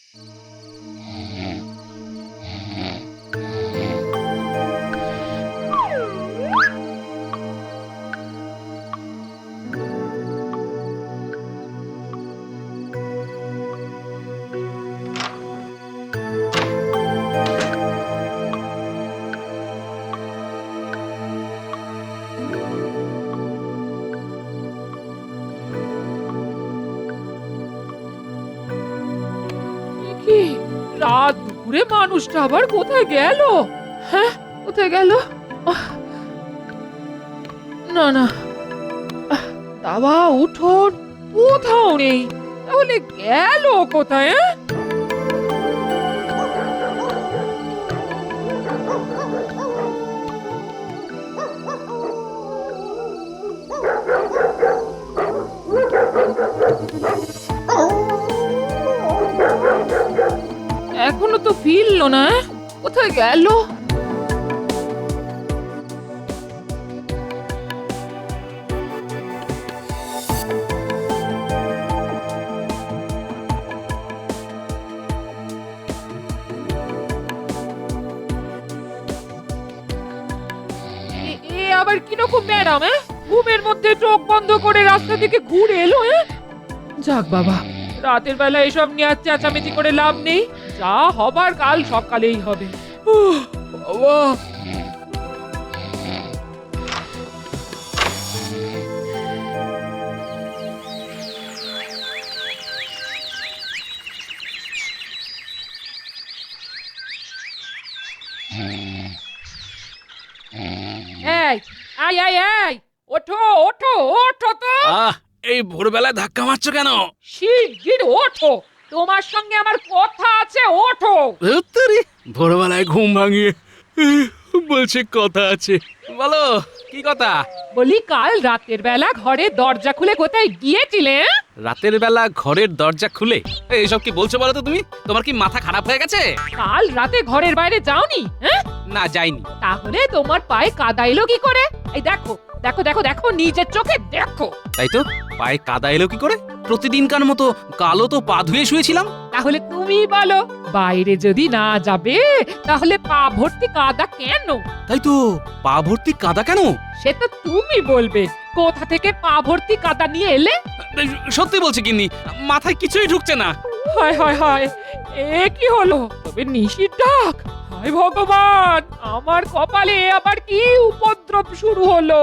কি রাত দুপুরে মানুষটা আবার কোথায় গেল? হ্যাঁ, কোথায় গেল? না না, দাওয়া উঠোন কোথাও নেই, তাহলে গেল কোথায়? এখনো তো ফিরলো না, কোথায় গেল? আবার কিরকম ম্যাডাম? ঘুমের মধ্যে চোখ বন্ধ করে রাস্তা থেকে ঘুরে এলো। যাক বাবা, রাতের বেলা এসব নিয়ে আর চেঁচামেচি করে লাভ নেই, যা হবার কাল সকালেই হবে। বাবা, এই আয় আয় আয়, ওঠো ওঠো ওঠো তো। এই ভোরবেলায় ধাক্কা মারছো কেন? শিগগির ওঠো, তোমার সঙ্গে আমার কথা আছে, ওঠো। ধুত্তেরি, ভোরবেলায় ঘুম ভাঙিয়ে বলছে কথা আছে। বলো কি কথা? বলি কাল রাতের বেলা ঘরের দরজা খুলে কোথায় গিয়েছিলে? রাতের বেলা ঘরের দরজা খুলে? এইসব কি বলছো বলো তো তুমি? তোমার কি মাথা খারাপ হয়ে গেছে? কাল রাতে ঘরের বাইরে যাওনি? না, যাইনি। তাহলে তোমার পায়ে কাদা এলো কি করে? এই দেখো দেখো দেখো দেখো, নিজের চোখে দেখো। তাই তো, পায়ে কাদা এলো কি করে? প্রতিদিনকার মতো কালও তো পা ধুয়ে শুয়েছিলাম। তাহলে তুমি বলো, বাইরে যদি না যাবে তাহলে পা ভর্তি কাদা কেন? তাই তো, পা ভর্তি কাদা কেন? সে তো তুমি বলবে। কোথা থেকে পা ভর্তি কাদা নিয়ে এলে? সত্যি বলছি গিন্নি, মাথায় কিছুই ঢুকছে না। হায় হায় হায়, এ কি হলো? তবে নিশির ডাক? হায় ভগবান, আমার কপালে আবার কি উপদ্রব শুরু হলো?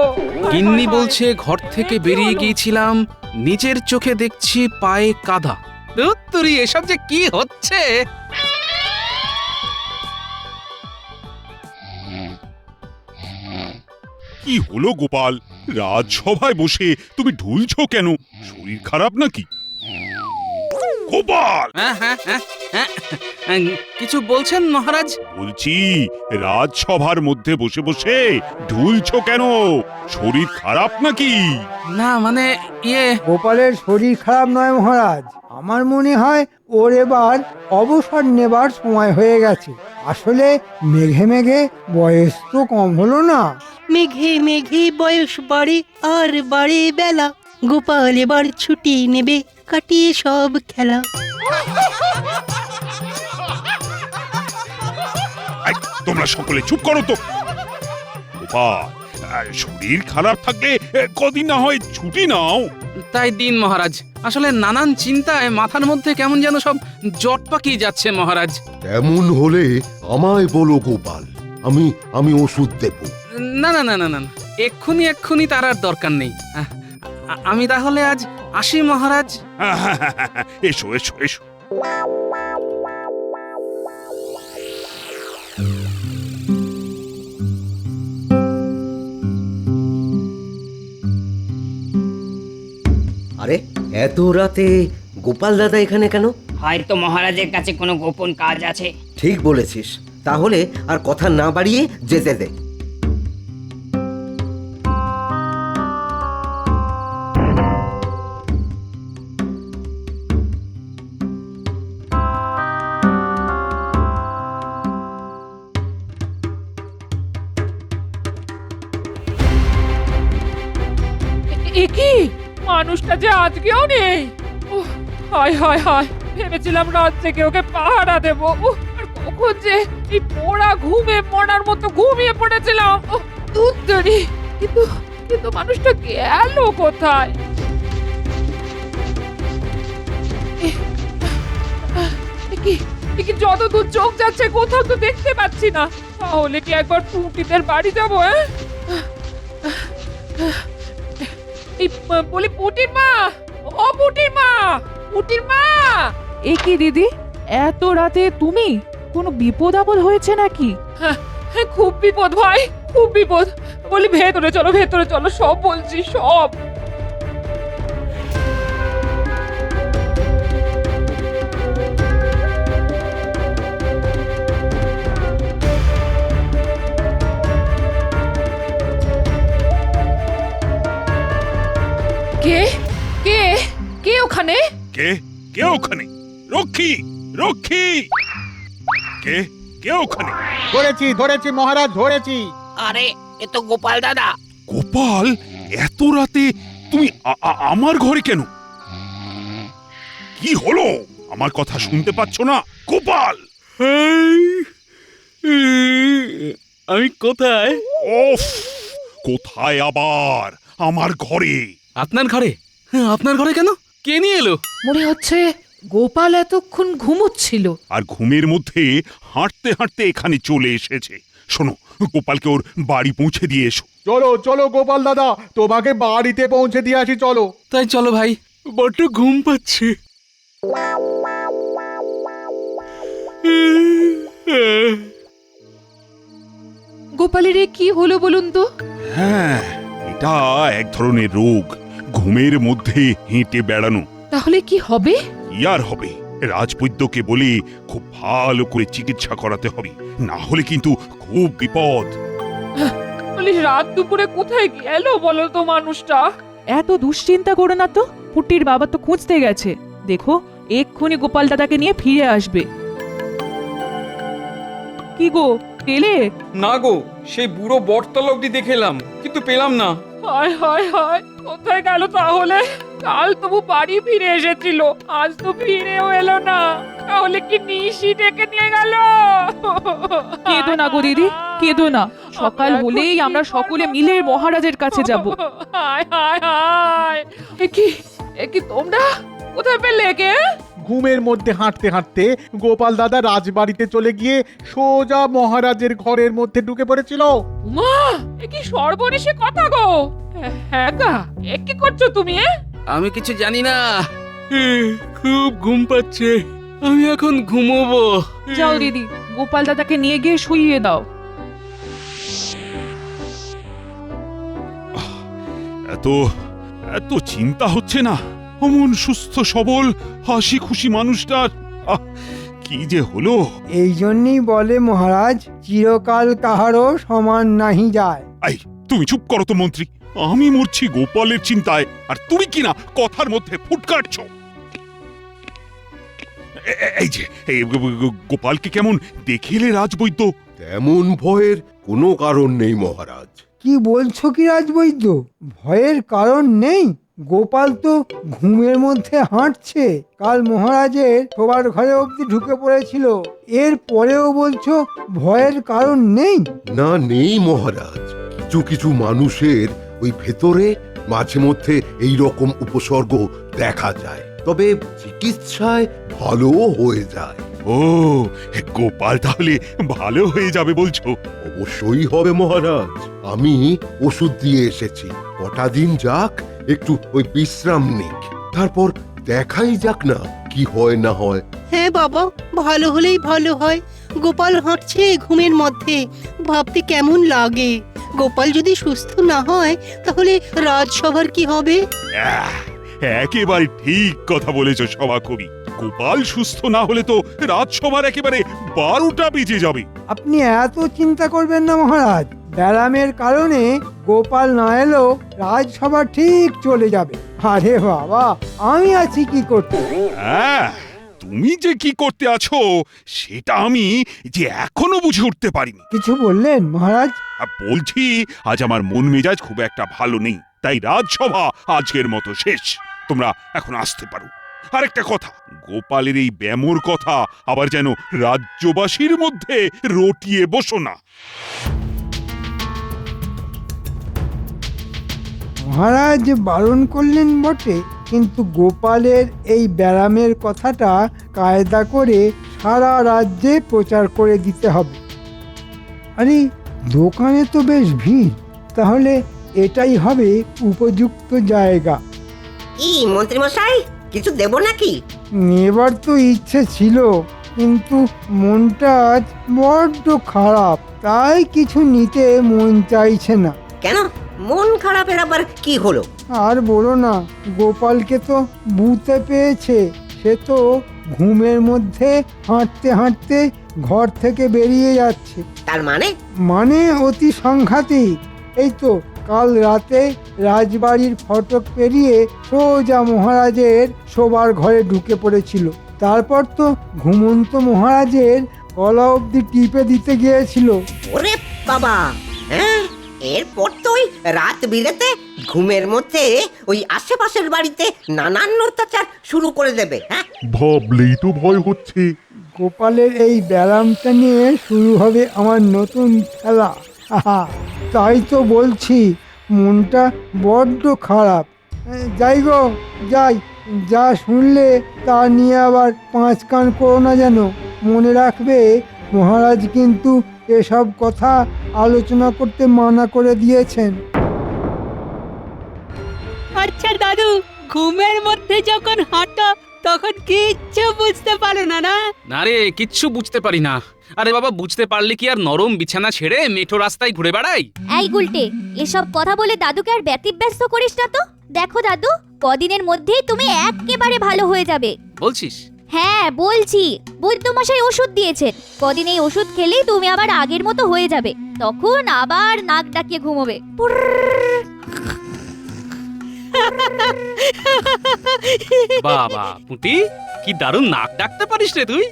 গিন্নি বলছে ঘর থেকে বেরিয়ে গিয়েছিলাম, নিজের চোখে দেখছি পায়ে কাদা। ধুত্তুরি, এসব যে কি হচ্ছে! কি হলো গোপাল? রাজসভায় বসে তুমি ঢুলছো কেন? শরীর খারাপ নাকি? গোপাল, কিছু বলছেন মহারাজ? বলছি রাজসভার মধ্যে বসে বসে ঢুলছো কেন? শরীর খারাপ নাকি? না মানে গোপালের শরীর খারাপ নয় মহারাজ, আমার মনে হয় ওর এবার অবসর নেবার সময় হয়ে গেছে। আসলে মেঘে মেঘে বয়স তো কম হলো না। মেঘে মেঘে বয়স বাড়ে আর বাড়ে বেলা, গোপাল এবার ছুটি নেবে, কাটিয়ে সব খেলা। তোমরা সকলে চুপ করো তো। গোপাল, শরীর খারাপ থাকলে কদিন না হয় ছুটি নাও। তাই দিন মহারাজ, আসলে নানান চিন্তায় মাথার মধ্যে কেমন যেন সব জট পাকিয়ে যাচ্ছে মহারাজ। এমন হলে আমায় বলো গোপাল, আমি আমি ওষুধ দেব। না না না না না, এক্ষুনি তার আর দরকার নেই। আমি তাহলে আজ আসি মহারাজ। এসো এসো এসো। আরে এত রাতে গোপাল দাদা এখানে কেন? হয়তো মহারাজের কাছে কোনো গোপন কাজ আছে। ঠিক বলেছিস, তাহলে আর কথা না বাড়িয়ে যেতে দে। এ কি, মানুষটা যে আজকেও নেই। হায় হায় হায়, ভেবেছিলাম রাত জেগে ওকে পাহারা দেবো আর কখন যে এই পোড়া ঘুমে মরার মতো ঘুমিয়ে পড়েছিলাম উত্তরি কিন্তু কিন্তু মানুষটা গেল কোথায় কি যত দূর চোখ যাচ্ছে কোথাও তো দেখতে পাচ্ছি না তাহলে কি একবার পুটিদের বাড়ি যাবো এই বলি পুটির মা ও পুটির মা পুটির মা এ কি দিদি এত রাতে তুমি কোনো বিপদ আপদ হয়েছে নাকি? হ্যাঁ, খুব বিপদ ভাই খুব বিপদ বলি ভেতরে চলো সব বলছি সব কে কে কে ওখানে কে কে ওখানে? রক্ষী রক্ষী কে কে ওখানে? ধরেছি মহারাজ, ধরেছি। আরে এ তো গোপাল দাদা। গোপাল, এত রাতে তুমি আমার ঘরে কেন? কি হলো? আমার কথা শুনতে পাচ্ছ না? গোপাল, আমি কোথায়? ওফ, কোথায় আবার? আমার ঘরে। আপনার ঘরে? আপনার ঘরে কেন? কে নিয়ে এলো? মনে হচ্ছে গোপাল এতক্ষণ ঘুমোচ্ছিল আর ঘুমের মধ্যে হাঁটতে হাঁটতে এখানে চলে এসেছে। শোনো, গোপালকে ওর বাড়ি পৌঁছে দিয়ে এসো। চলো চলো গোপাল দাদা, তোমাকে বাড়িতে পৌঁছে দিয়ে আসি, চলো। তাই চলো ভাই, বড্ড ঘুম পাচ্ছে। গোপালের এ কি হলো বলুন তো হ্যাঁ, এটা এক ধরনের রোগ, ঘুমের মধ্যে হেঁটে বেড়ানো। তাহলে কি হবে কি আর হবে, রাজবৈদ্যকে বলে খুব ভালো করে চিকিৎসা করাতে হবে, না হলে কিন্তু খুব বিপদ। বলি রাত দুপুরে কোথায় গেল বলো তো মানুষটা এত দুশ্চিন্তা করো না তো, পুটির বাবা তো খুঁজতে গেছে, দেখো এক্ষুনি গোপাল দাদাকে নিয়ে ফিরে আসবে। কি গো, পেলে? না গো, সেই বুড়ো বটতলা অব্দি দেখেলাম, কিন্তু পেলাম না। হায় হায় হায় কোথায় গেল তাহলে? কাল তবু বাড়ি ফিরে এসেছিল, আজ তো ফিরেও এলো না, তাহলে কি নিশি ডেকে নিয়ে গেল? কেঁদো না গো দিদি, কেঁদো না, সকাল হলেই আমরা সকলে মিলে মহারাজের কাছে যাব। হায় হায় হায়, এ কি তোমরা কোথায় পেলে কে? ঘুমের মধ্যে হাঁটতে হাঁটতে গোপাল দাদা রাজবাড়িতে চলে গিয়ে সোজা মহারাজের ঘরের মধ্যে ঢুকে পড়েছিল। মা, এ কি সর্বনেশে কথা গো? হ্যাঁ গা, এ কি করছো তুমি? আমি কিছু জানি না, খুব ঘুম পাচ্ছে, আমি এখন ঘুমোবো। যাও দিদি, গোপাল দাদাকে নিয়ে গিয়ে শুইয়ে দাও। এত এত চিন্তা হচ্ছে না? অমন সুস্থ সবল হাসি খুশি মানুষটার কি যে হলো? এই জন্যই বলে মহারাজ, চিরকাল কাহারও সমান নাহি যায়। এই, তুমি চুপ করো তো মন্ত্রী, আমি মরছি গোপালের চিন্তায়, আর তুমি কি না কথার মধ্যে ফুট কাটছো? এই যে গোপালকে কেমন দেখেলে রাজবৈদ্য? তেমন ভয়ের কোনো কারণ নেই মহারাজ। কি বলছো কি রাজবৈদ্য? ভয়ের কারণ নেই? গোপাল তো ঘুমের মধ্যে হাঁটছে, কাল মহারাজের শোবার ঘরে অবধি ঢুকে পড়েছিল, এর পরেও বলছো ভয়ের কারণ নেই? না, নেই মহারাজ। কিছু কিছু মানুষের ওই ভেতরে মাঝে মধ্যে এই রকম উপসর্গ দেখা যায়, তবে চিকিৎসায় ভালো হয়ে যায়। ও, গোপাল তাহলে ভালো হয়ে যাবে বলছো? অবশ্যই হবে মহারাজ, আমি ওষুধ দিয়ে এসেছি, কটা দিন যাক, একটু ওই বিশ্রাম নিক, তারপর দেখাই যাক না কি হয় না হয়। হ্যাঁ বাবা, ভালো হলেই ভালো হয়। গোপাল হাঁটছে ঘুমের মধ্যে, ভাবতে কেমন লাগে। গোপাল যদি সুস্থ না হয় তাহলে রাজসভার কি হবে? একেবারে ঠিক কথা বলেছ সভাকবি। গোপাল সুস্থ না হলে তো রাজসভার একেবারে 12টা বেজে যাবে। আপনি এত চিন্তা করবেন না মহারাজ, ব্যারামের কারণে গোপাল না এলেও রাজসভা ঠিক চলে যাবে। আরে বাবা, আমি আছি কি করতে? হ্যাঁ, তুমি যে কি করতে আছো সেটা আমি যে এখনো বুঝে উঠতে পারিনি। কিছু বললেন মহারাজ? বলছি, আজ আমার মন মেজাজ খুব একটা ভালো নেই, তাই রাজসভা আজকের মতো শেষ, তোমরা এখন আসতে পারো। আরেকটা কথা, গোপালের এই ব্যামোর কথা আবার যেন রাজ্যবাসীর মধ্যে রটিয়ে বসো না। মহারাজ বারণ করলেন বটে, কিন্তু গোপালের এই ব্যারামের কথাটা কায়দা করে সারা রাজ্যে প্রচার করে দিতে হবে। আরে দোকানে তো বেশ ভিড়, তাহলে এটাই হবে উপযুক্ত জায়গা। কি মন্ত্রী মশাই, কিছু দেব নাকি? নেবার তো ইচ্ছে ছিল, কিন্তু মনটা আজ বড্ড খারাপ, তাই কিছু নিতে মন চাইছে না। কেন, মন খারাপের আবার কি হলো? আর বলো না, গোপালকে তো বুঝতে পেয়েছে। সে তো ঘুমের মধ্যে হাঁটতে হাঁটতে ঘর থেকে বেরিয়ে যাচ্ছে। তার মানে? মানে অতি সাংঘাতিক। এই তো কাল রাতে রাজবাড়ির ফটক পেরিয়ে সোজা মহারাজের শোবার ঘরে ঢুকে পড়েছিল। তারপর তো ঘুমন্ত মহারাজের গলা অবধি টিপে দিতে গিয়েছিল। ওরে বাবা, হ্যাঁ, এরপর তো ওই রাত বিরেতে ঘুমের মধ্যে ওই আশেপাশের বাড়িতে নানান অত্যাচার শুরু করে দেবে। হ্যাঁ, ভাবলেই তো ভয় হচ্ছে। গোপালের এই ব্যারামটা নিয়ে শুরু হবে আমার নতুন খেলা। আহা, তাই তো বলছি, মনটা বড্ড খারাপ। যাই গো যাই, যা শুনলে তা নিয়ে আবার পাঁচ কান করো না যেন। মনে রাখবে, মহারাজ কিন্তু এসব কথা আলোচনা করতে মানা করে দিয়েছেন। আচ্ছা দাদু, ঘুমের মধ্যে যখন হাঁটো তখন কিচ্ছু বুঝতে পারো না, না? না রে, কিচ্ছু বুঝতে পারি না। আরে বাবা, বুঝতে পারলে কি আর নরম বিছানা ছেড়ে মেঠো রাস্তায় ঘুরে বেড়াই? এই গুলটে, এসব কথা বলে দাদুকে আর ব্যতিব্যস্ত করিস না তো। দেখো দাদু, কদিনের মধ্যেই তুমি একেবারে ভালো হয়ে যাবে। বলছিস? হ্যাঁ বলছি, বৈদ্যমশাই ওষুধ দিয়েছেন। কদিন এই ওষুধ খেলেই তুমি আবার আগের মতো হয়ে যাবে। তখন আবার নাক ডাকিয়ে ঘুমোবে। বাবা পুঁটি, কি দারুণ নাক ডাকতে পারিস রে তুই।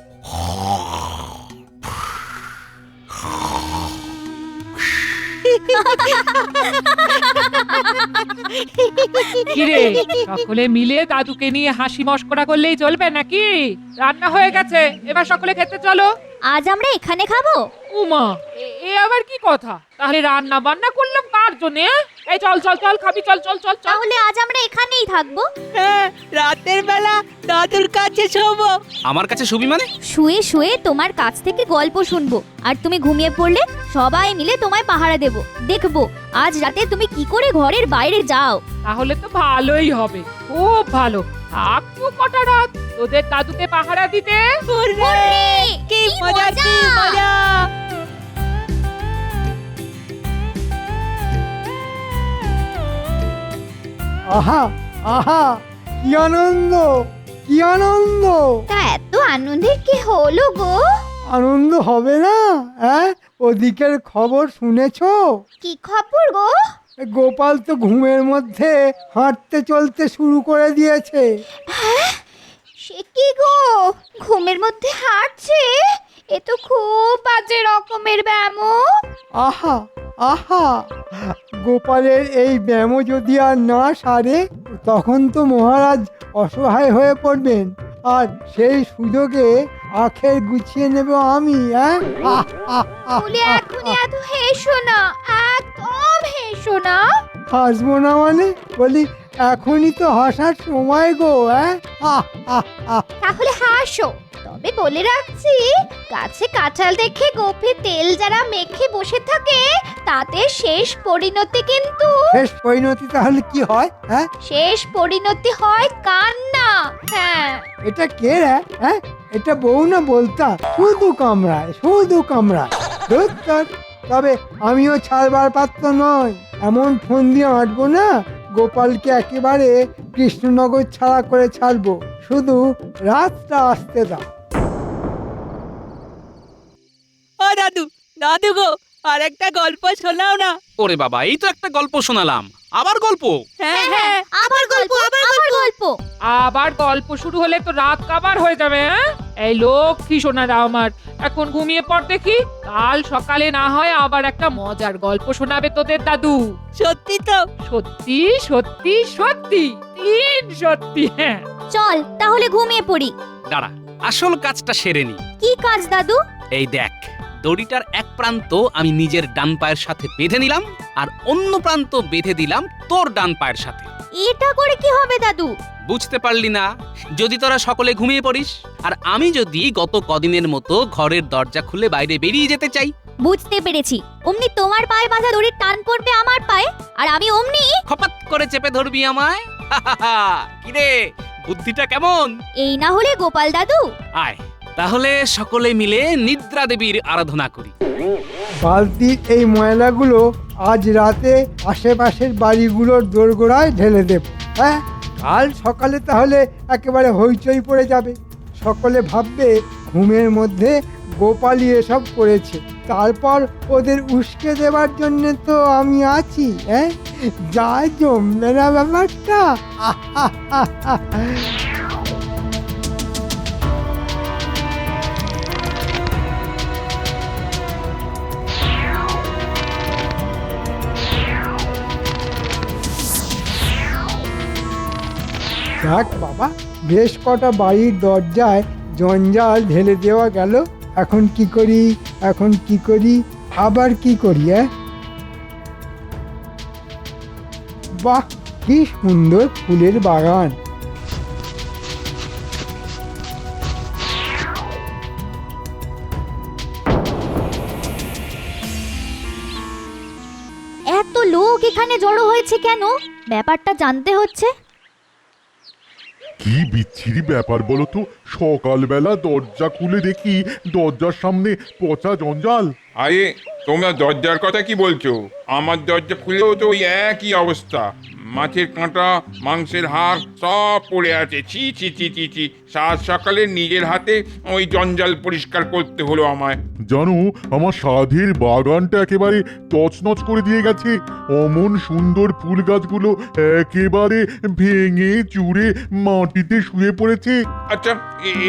কিরে, সকলে মিলে দাদুকে নিয়ে হাসি মশকরা করলেই চলবে নাকি? রান্না হয়ে গেছে, এবার সকলে খেতে চলো। আজ আমরা এখানে খাবো? উমা, এ আবার কি কথা? তাহলে রান্না বান্না করলাম কার জন্য? এই চল চল চল, খাবি, চল চল চল চল। তাহলে আজ আমরা এখানেই থাকবো। হ্যাঁ, রাতের বেলা দাদুর কাছে শোবো। আমার কাছে শুবি মানে? শুয়ে শুয়ে তোমার কাছ থেকে গল্প শুনবো, আর তুমি ঘুমিয়ে পড়লে সবাই মিলে তোমায় পাহারা দেব। দেখবো আজ রাতে তুমি কি করে ঘরের বাইরে যাও। তাহলে তো ভালোই হবে, খুব ভালো। থাকবো কটা রাত তোদের দাদুকে পাহারা দিতে। কি মজা, কি মজা! আহা আহা, কি আনন্দ, কি আনন্দ! তা এত আনন্দের কি হলো গো? আনন্দ হবে না? হ্যাঁ, ওদিকের খবর শুনেছো? কি খবর গো? গোপাল তো ঘুমের মধ্যে হাঁটতে চলতে শুরু করে দিয়েছে। সে কি গো, ঘুমের মধ্যে হাঁটছে? এ তো খুব বাজে রকমের ব্যায়াম। আহা আহা, গোপালের এই ব্যায়াম যদি আর না সারে, তখন তো মহারাজ অসহায় হয়ে পড়বেন, আর সেই সুযোগে আখের গুছিয়ে নেব আমি। হ্যাঁ, বলে এখনই এত হেসো না, একদম হেসো না। হাসবো না মানে? বলি এখনই তো হাসার সময় গো। হ্যাঁ, তাহলে হাসো, তবে বলে রাখছি, গাছে কাঁঠাল দেখে গোফে তেল যারা মেখে বসে থাকে, তাতে শেষ পরিণতি কিন্তু শেষ পরিণতি তাহলে কি হয়? হ্যাঁ, শেষ পরিণতি হয় কান্না। হ্যাঁ, এটা কে রে? হ্যাঁ, এটা বউ না বলতা? শুধু কামড়ায়, শুধু কামড়ায়। ধুর তোর। তবে আমিও ছাড়বার পাত্র নই। এমন ফোন দিয়ে আঁটবো না, গোপালকে একেবারে কৃষ্ণনগর ছাড়া করে ছাড়বো। শুধু রাতটা আসতে দাও। ও দাদু, দাদু গো, আর একটা গল্প শোনাও না। ওরে বাবা, এই তো একটা গল্প শোনালাম, আবার গল্প? হ্যাঁ হ্যাঁ, আবার গল্প, আবার গল্প। আবার গল্প শুরু হলে তো রাত কাবার হয়ে যাবে। হ্যাঁ, এই লক্ষ্মী সোনারা আমার, এখন ঘুমিয়ে পড় দেখি। কাল সকালে না হয় আবার একটা মজার গল্প শোনাবে তোদের দাদু। সত্যি তো? সত্যি সত্যি সত্যি, তিন সত্যি। হ্যাঁ চল তাহলে ঘুমিয়ে পড়ি। দাঁড়া, আসল কাজটা সেরে নি। কি কাজ দাদু? এই দেখ, দড়িটার এক প্রান্ত আমি নিজের ডান পায়ের সাথে বেঁধে নিলাম, আর অন্য প্রান্ত বেঁধে দিলাম তোর ডান পায়ের সাথে। এটা করে কি হবে দাদু? বুঝতে পারলি না? যদি তোরা সকলে ঘুমিয়ে পড়িস, আর আমি যদি গত কদিনের মতো ঘরের দরজা খুলে বাইরে বেরিয়ে যেতে চাই। বুঝতে পেরেছি। অমনি তোমার পায়ে বাঁধা দড়ির টান পড়বে আমার পায়ে, আর আমি অমনি খপাত করে চেপে ধরবি আমায়। কিরে, বুদ্ধিটা কেমন? এই না হলে গোপাল দাদু। আয় তাহলে সকলে মিলে নিদ্রা দেবীর আরাধনা করি। বালতির এই ময়লাগুলো আজ রাতে আশেপাশের বাড়িগুলোর দোরগোড়ায় ঢেলে দেব। হ্যাঁ, কাল সকালে তাহলে একেবারে হইচই পড়ে যাবে। সকলে ভাববে ঘুমের মধ্যে গোপালই এসব করেছে। তারপর ওদের উস্কে দেওয়ার জন্য তো আমি আছি। হ্যাঁ, যা জমবে না ব্যাপারটা। দেখ বাবা, বেশ কটা বাড়ির দরজায় জঞ্জাল ঢেলে দেওয়া গেল। এখন কি করি, এখন কি করি, আবার কি করি? বাহ, কি সুন্দর ফুলের বাগান। এত লোক এখানে জড়ো হয়েছে কেন? ব্যাপারটা জানতে হচ্ছে। কি বিচ্ছিরি ব্যাপার বলো তো, সকালবেলা দরজা খুলে দেখি দরজার সামনে পচা জঞ্জাল। আরে তোমরা দরজার কথা কি বলছো? আমার দরজা খুলেও তো ওই একই অবস্থা, মাছের কাঁটা, মাংসের হাড় সব পড়ে আছে। ছি ছি ছি ছি ছি, সাত সকালে নিজের হাতে ওই জঞ্জাল পরিষ্কার করতে হলো আমায়। জানো, আমার সাধের বাগানটা একেবারে তছনছ করে দিয়ে গেছে। অমন সুন্দর ফুল গাছগুলো একেবারে ভেঙে চুরে মাটিতে শুয়ে পড়েছে। আচ্ছা,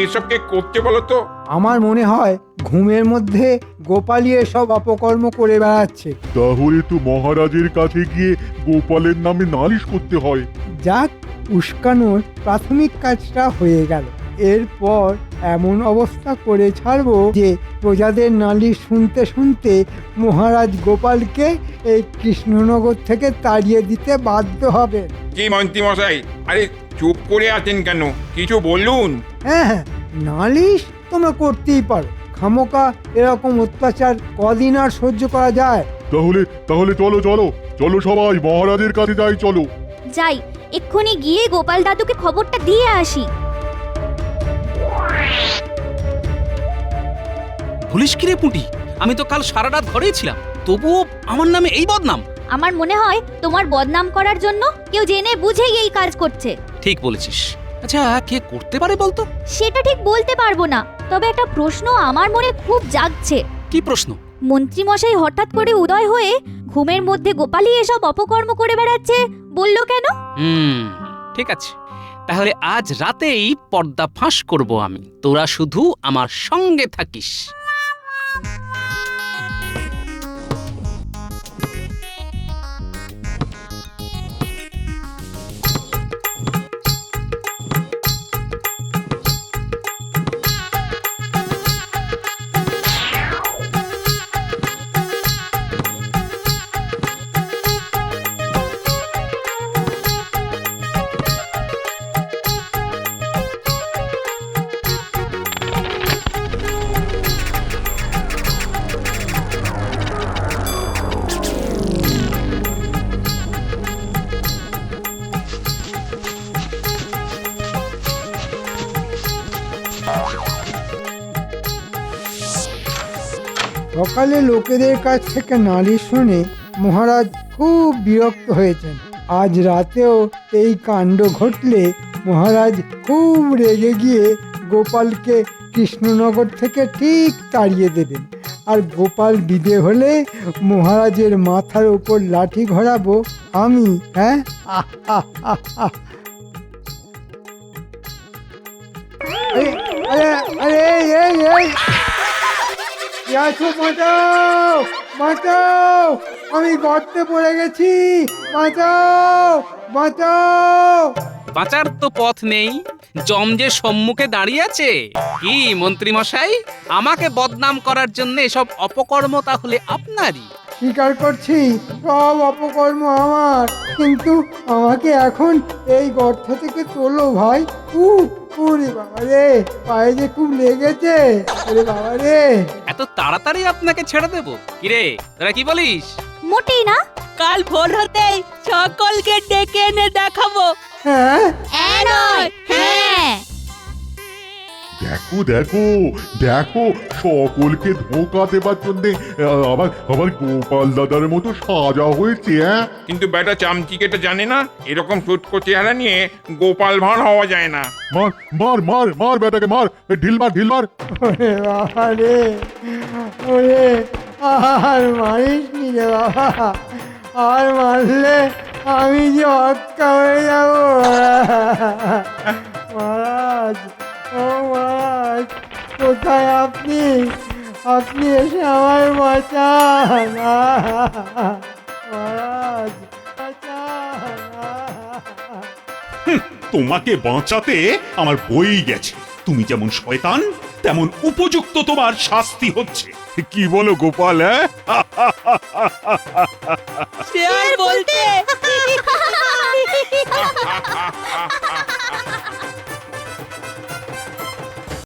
এসব কে করতে বলো তো? আমার মনে হয় ঘুমের মধ্যে গোপালই এসব অপকর্ম করে বেড়াচ্ছে। তাহলে তো মহারাজের কাছে গিয়ে গোপালের নামে নালিশ করতে হয়। যাক, উস্কানোর প্রাথমিক কাজটা হয়ে গেল। এরপর এমন অবস্থা করে ছাড়বো যে প্রজাদের নালিশ শুনতে শুনতে মহারাজ গোপালকে এই কৃষ্ণনগর থেকে তাড়িয়ে দিতে বাধ্য হবেন। কি মন্ত্রী মশাই, আরে চুপ করে আছেন কেন? কিছু বলুন। হ্যাঁ হ্যাঁ, নালিশ তোমরা করতেই পারো। খামোকা এরকম অত্যাচার কদিন আর সহ্য করা যায়? তাহলে তাহলে চলো চলো চলো সবাই মহারাজের কাছে যাই, চলো। যাই, এক্ষুনি গিয়ে গোপাল দাদুকে খবরটা দিয়ে আসি। ভুলিস কি রে পুঁটি, আমি তো কাল সারা রাত ঘরেই ছিলাম, তবুও আমার নামে এই বদনাম। আমার মনে হয় তোমার বদনাম করার জন্য কেউ জেনে বুঝেই এই কাজ করছে। ঠিক বলেছিস। আচ্ছা, কে করতে পারে বলতো? সেটা ঠিক বলতে পারবো না, তবে একটা প্রশ্ন আমার মনে খুব জাগছে। কি প্রশ্ন? মন্ত্রী মশাই হঠাৎ করে উদয় হয়ে ঘুমের মধ্যে গোপালই এসব অপকর্ম করে বেড়াচ্ছে বললো কেন? ঠিক আছে, তাহলে আজ রাতেই পর্দা ফাঁস করব আমি। তোরা শুধু আমার সঙ্গে থাকিস। সকালে লোকেদের কাছ থেকে নালিশ শুনে মহারাজ খুব বিরক্ত হয়েছেন। আজ রাতেও এই কাণ্ড ঘটলে মহারাজ খুব রেগে গিয়ে গোপালকে কৃষ্ণনগর থেকে ঠিক তাড়িয়ে দেবেন। আর গোপাল বিদে হলে মহারাজের মাথার উপর লাঠি ঘোরাবো আমি। হ্যাঁ, আরে আরে আরে কে আছো? বাঁচাও, বাঁচাও, আমি গর্তে পড়ে গেছি, বাঁচাও, বাঁচাও। বাঁচার তো পথ নেই, জম যে সম্মুখে দাঁড়িয়ে আছে। কি মন্ত্রী মশাই, আমাকে বদনাম করার জন্য এসব অপকর্ম তাহলে আপনারই? স্বীকার করছি সব অপকর্ম আমার, কিন্তু আমাকে এখন এই গর্ত থেকে তোলো ভাই। ওরে বাবা রে, পায়ে যে খুব লেগেছে। ওরে বাবা রে। এত তাড়াতাড়ি আপনাকে ছেড়ে দেবো? কিরে তোরা কি বলিস? মোটেই না। কাল ভোর হতেই সকলকে ডেকে এনে দেখাবো। হ্যাঁ, হ্যাঁ। দেখো দেখো দেখো, সকলকে ধোঁকা দেবার জন্যে আবার আবার গোপাল দাদার মতো সাজা হয়েছে। কিন্তু বেটা চামচিকেটা জানে না এরকম ফুটকো চেহারা নিয়ে গোপাল ভাঁড় হওয়া যায় না। মার মার মার মার বেটাকে মার, ঢিল মার ঢিল মার। ওরে বাবা রে, ওরে আর মারিস নি রে বাবা, আর মারলে আমি যে অক্কা হয়ে যাব। মহারাজ, ও মহারাজ, কোথায় আপনি? আপনি এসে আমায় বাঁচান মহারাজ, বাঁচান। তোমাকে বাঁচাতে আমার বই গেছে। তুমি যেমন শয়তান, তেমন উপযুক্ত তোমার শাস্তি হচ্ছে। কি বলো গোপাল? সে আর বলতে